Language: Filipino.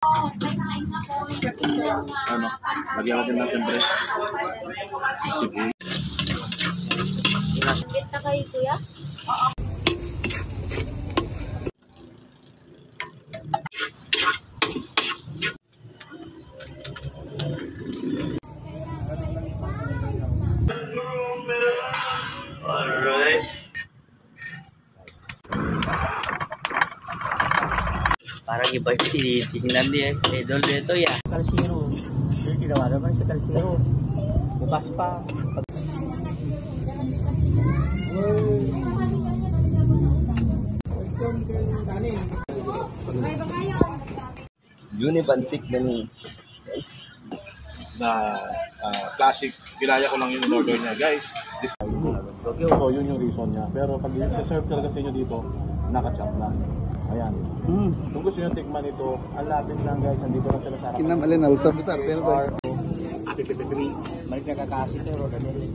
Ano? Lagyan natin natin pre. Sibuyas. Kita kayo, kuya? Alright. Parang iba tingnan niya idol dito ya. Kalsiro. Yung ginawa naman sa kalsiro. Bukas pa. Unipansik na ni guys. Na classic. Pilaya ko lang yung in-order niya. Guys, this okay, so yun yung reason niya. Pero pag i-serve talaga sa inyo dito, naka-chop na. Ayan. Kung gusto nyo tikman ito, ang lapit lang guys. Nandito lang sila sa harapan. Kinamalin, alsa bitar. May nakakasi pero ganun.